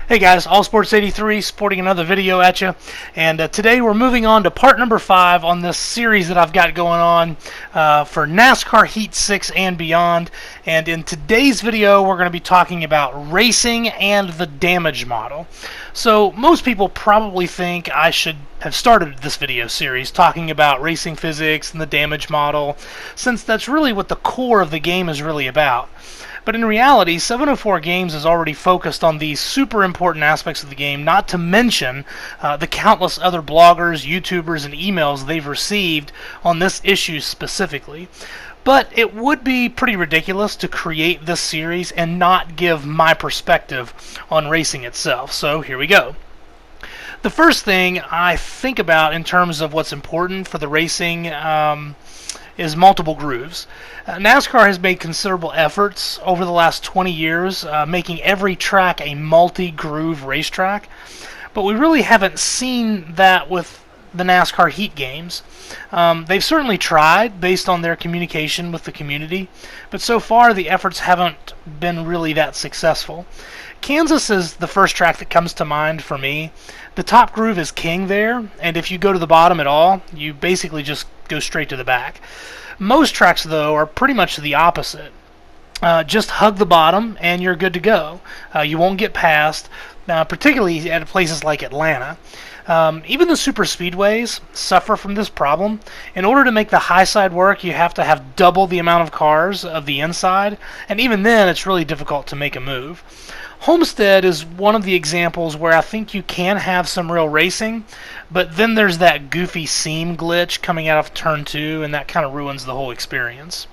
Hey guys, AllSports83 sporting another video at you, and today we're moving on to part number 5 on this series that I've got going on for NASCAR Heat 6 and beyond. And in today's video we're going to be talking about racing and the damage model. So most people probably think I should have started this video series talking about racing physics and the damage model, since that's really what the core of the game is really about. But in reality, 704 Games is already focused on these super important aspects of the game, not to mention the countless other bloggers, YouTubers, and emails they've received on this issue specifically. But it would be pretty ridiculous to create this series and not give my perspective on racing itself. So here we go. The first thing I think about in terms of what's important for the racing is multiple grooves. NASCAR has made considerable efforts over the last 20 years making every track a multi-groove racetrack, but we really haven't seen that with the NASCAR Heat games. They've certainly tried based on their communication with the community, but so far the efforts haven't been really that successful. Kansas is the first track that comes to mind for me. The top groove is king there, and if you go to the bottom at all, you basically just go straight to the back. Most tracks, though, are pretty much the opposite. Just hug the bottom and you're good to go. You won't get past, particularly at places like Atlanta. Even the super speedways suffer from this problem. In order to make the high side work, you have to have double the amount of cars of the inside, and even then it's really difficult to make a move. Homestead is one of the examples where I think you can have some real racing, but then there's that goofy seam glitch coming out of turn 2, and that kind of ruins the whole experience.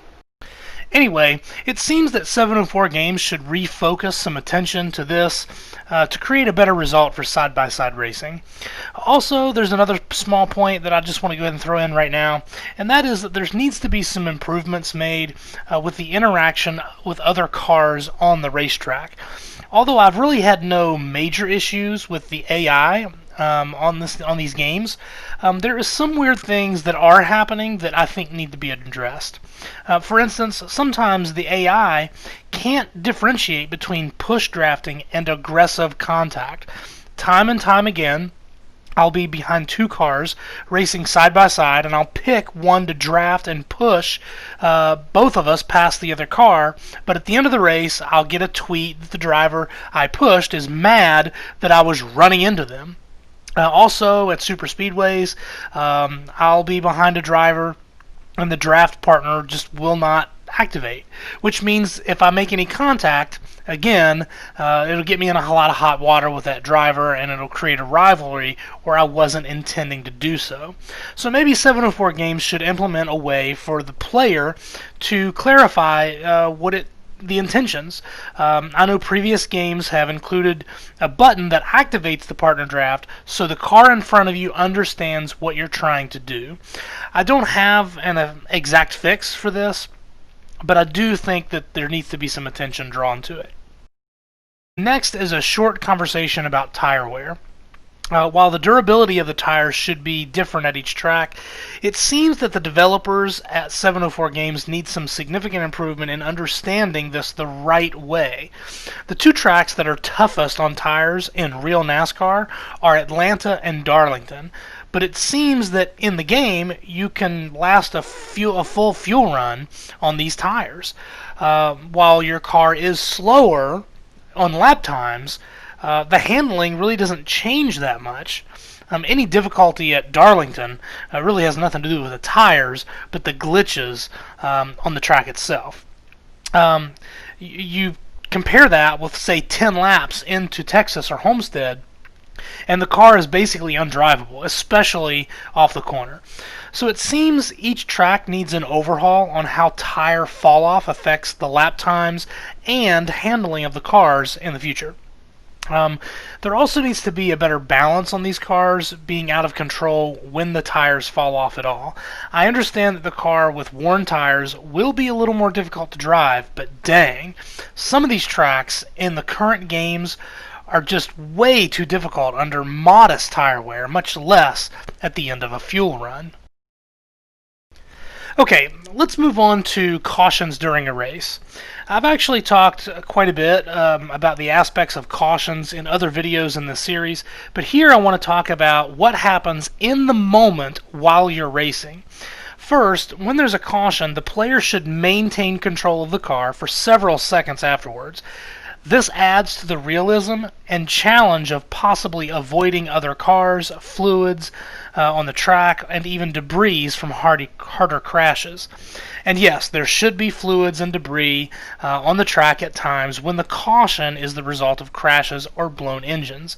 Anyway, it seems that 704 Games should refocus some attention to this to create a better result for side-by-side racing. Also, there's another small point that I just want to go ahead and throw in right now, and that is that there needs to be some improvements made with the interaction with other cars on the racetrack. Although I've really had no major issues with the AI on these games, there is some weird things that are happening that I think need to be addressed. For instance, sometimes the AI can't differentiate between push drafting and aggressive contact. Time and time again, I'll be behind two cars racing side by side, and I'll pick one to draft and push both of us past the other car, but at the end of the race I'll get a tweet that the driver I pushed is mad that I was running into them. Also at super speedways, I'll be behind a driver and the draft partner just will not activate, which means if I make any contact, again, it'll get me in a lot of hot water with that driver, and it'll create a rivalry where I wasn't intending to do so. So maybe 704 Games should implement a way for the player to clarify the intentions. I know previous games have included a button that activates the partner draft so the car in front of you understands what you're trying to do. I don't have an exact fix for this, but I do think that there needs to be some attention drawn to it. Next is a short conversation about tire wear. While the durability of the tires should be different at each track, it seems that the developers at 704 Games need some significant improvement in understanding this the right way. The two tracks that are toughest on tires in real NASCAR are Atlanta and Darlington, but it seems that in the game you can last a full fuel run on these tires. While your car is slower on lap times, the handling really doesn't change that much. Any difficulty at Darlington really has nothing to do with the tires, but the glitches on the track itself. You compare that with, say, 10 laps into Texas or Homestead, and the car is basically undrivable, especially off the corner. So it seems each track needs an overhaul on how tire fall-off affects the lap times and handling of the cars in the future. There also needs to be a better balance on these cars being out of control when the tires fall off at all. I understand that the car with worn tires will be a little more difficult to drive, but dang, some of these tracks in the current games are just way too difficult under modest tire wear, much less at the end of a fuel run. Okay, let's move on to cautions during a race. I've actually talked quite a bit about the aspects of cautions in other videos in this series, but here I want to talk about what happens in the moment while you're racing. First, when there's a caution, the player should maintain control of the car for several seconds afterwards. This adds to the realism and challenge of possibly avoiding other cars, fluids on the track, and even debris from harder crashes. And yes, there should be fluids and debris on the track at times when the caution is the result of crashes or blown engines.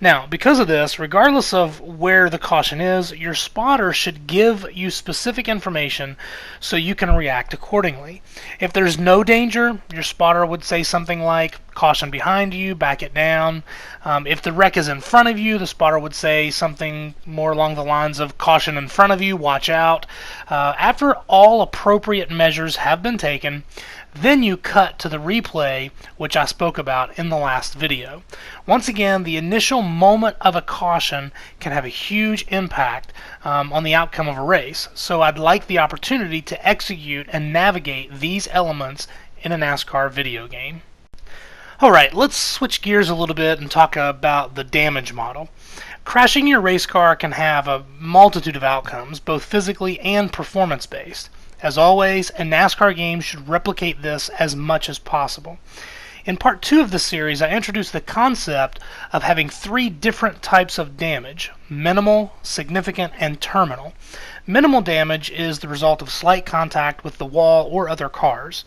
Now, because of this, regardless of where the caution is, your spotter should give you specific information so you can react accordingly. If there's no danger, your spotter would say something like, "Caution behind you, back it down." If the wreck is in front of you, the spotter would say something more along the lines of, "Caution in front of you, watch out." After all appropriate measures have been taken, then you cut to the replay, which I spoke about in the last video. Once again, the initial moment of a caution can have a huge impact on the outcome of a race, so I'd like the opportunity to execute and navigate these elements in a NASCAR video game. Alright, let's switch gears a little bit and talk about the damage model. Crashing your race car can have a multitude of outcomes, both physically and performance-based. As always, a NASCAR game should replicate this as much as possible. In part 2 of the series, I introduced the concept of having 3 different types of damage: minimal, significant, and terminal. Minimal damage is the result of slight contact with the wall or other cars.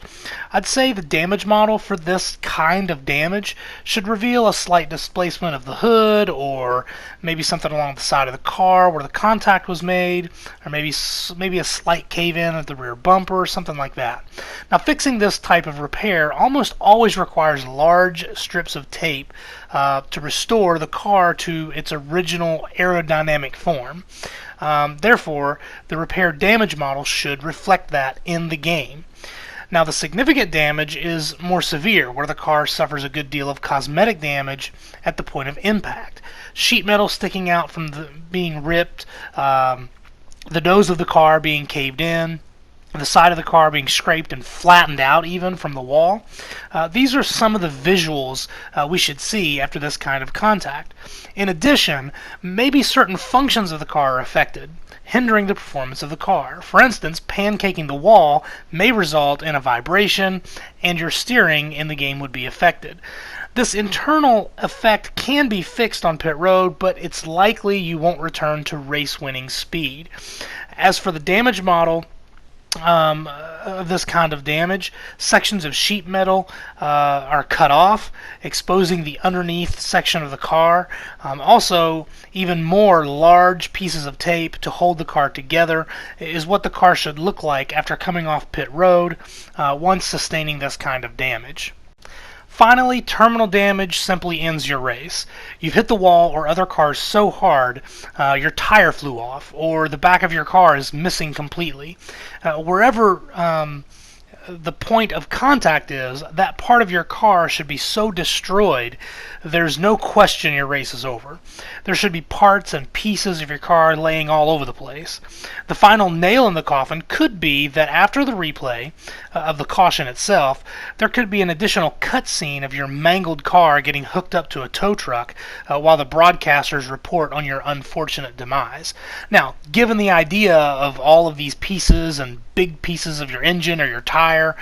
I'd say the damage model for this kind of damage should reveal a slight displacement of the hood, or maybe something along the side of the car where the contact was made, or maybe a slight cave-in at the rear bumper, or something like that. Now, fixing this type of repair almost always requires large strips of tape to restore the car to its original aerodynamic form. Therefore, the repair damage model should reflect that in the game. Now, the significant damage is more severe, where the car suffers a good deal of cosmetic damage at the point of impact. Sheet metal sticking out from being ripped, the nose of the car being caved in, the side of the car being scraped and flattened out even from the wall. These are some of the visuals we should see after this kind of contact. In addition, maybe certain functions of the car are affected, hindering the performance of the car. For instance, pancaking the wall may result in a vibration, and your steering in the game would be affected. This internal effect can be fixed on pit road, but it's likely you won't return to race-winning speed. As for the damage model, of this kind of damage, sections of sheet metal are cut off, exposing the underneath section of the car. Also, even more large pieces of tape to hold the car together is what the car should look like after coming off pit road once sustaining this kind of damage. Finally, terminal damage simply ends your race. You've hit the wall or other cars so hard your tire flew off, or the back of your car is missing completely. Wherever the point of contact is, that part of your car should be so destroyed there's no question your race is over. There should be parts and pieces of your car laying all over the place. The final nail in the coffin could be that after the replay of the caution itself, there could be an additional cutscene of your mangled car getting hooked up to a tow truck while the broadcasters report on your unfortunate demise. Now, given the idea of all of these pieces and big pieces of your engine or your tire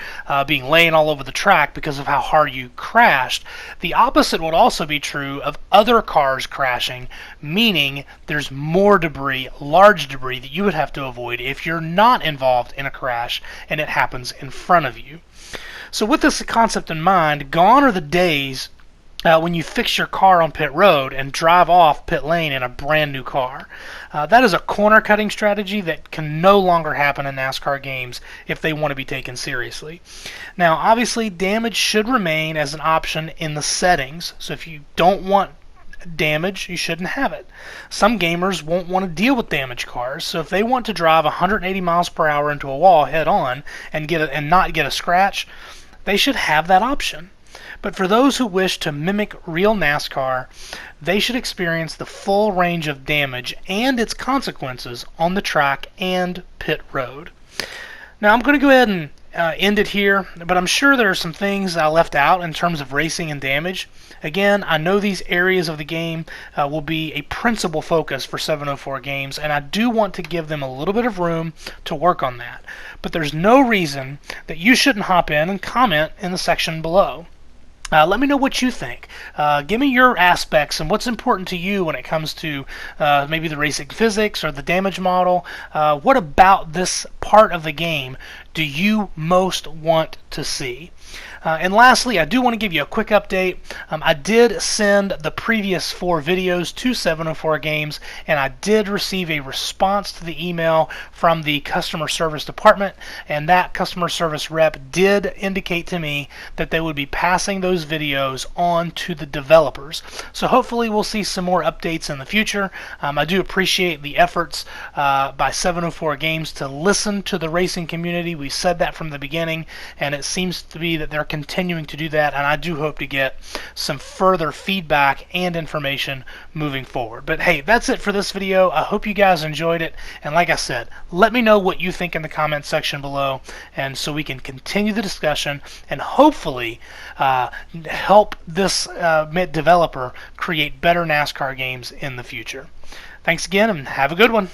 being laying all over the track because of how hard you crashed, the opposite would also be true of other cars crashing, meaning there's more debris, large debris, that you would have to avoid if you're not involved in a crash and it happens in front of you. So with this concept in mind, gone are the days when you fix your car on pit road and drive off pit lane in a brand new car. That is a corner cutting strategy that can no longer happen in NASCAR games if they want to be taken seriously. Now, obviously, damage should remain as an option in the settings, so if you don't want damage, you shouldn't have it. Some gamers won't want to deal with damaged cars, so if they want to drive 180 miles per hour into a wall head on and not get a scratch, they should have that option. But for those who wish to mimic real NASCAR, they should experience the full range of damage and its consequences on the track and pit road. Now I'm going to go ahead and end it here, but I'm sure there are some things I left out in terms of racing and damage. Again, I know these areas of the game will be a principal focus for 704 games, and I do want to give them a little bit of room to work on that. But there's no reason that you shouldn't hop in and comment in the section below. Let me know what you think. Give me your aspects and what's important to you when it comes to maybe the racing physics or the damage model. What about this part of the game do you most want to see? And lastly, I do want to give you a quick update. I did send the previous 4 videos to 704 Games, and I did receive a response to the email from the customer service department, and that customer service rep did indicate to me that they would be passing those videos on to the developers. So hopefully we'll see some more updates in the future. I do appreciate the efforts by 704 Games to listen to the racing community. We said that from the beginning, and it seems to be that they're continuing to do that, and I do hope to get some further feedback and information moving forward. But hey, that's it for this video. I hope you guys enjoyed it, and like I said, let me know what you think in the comment section below, and so we can continue the discussion and hopefully help this developer create better NASCAR games in the future. Thanks again, and have a good one.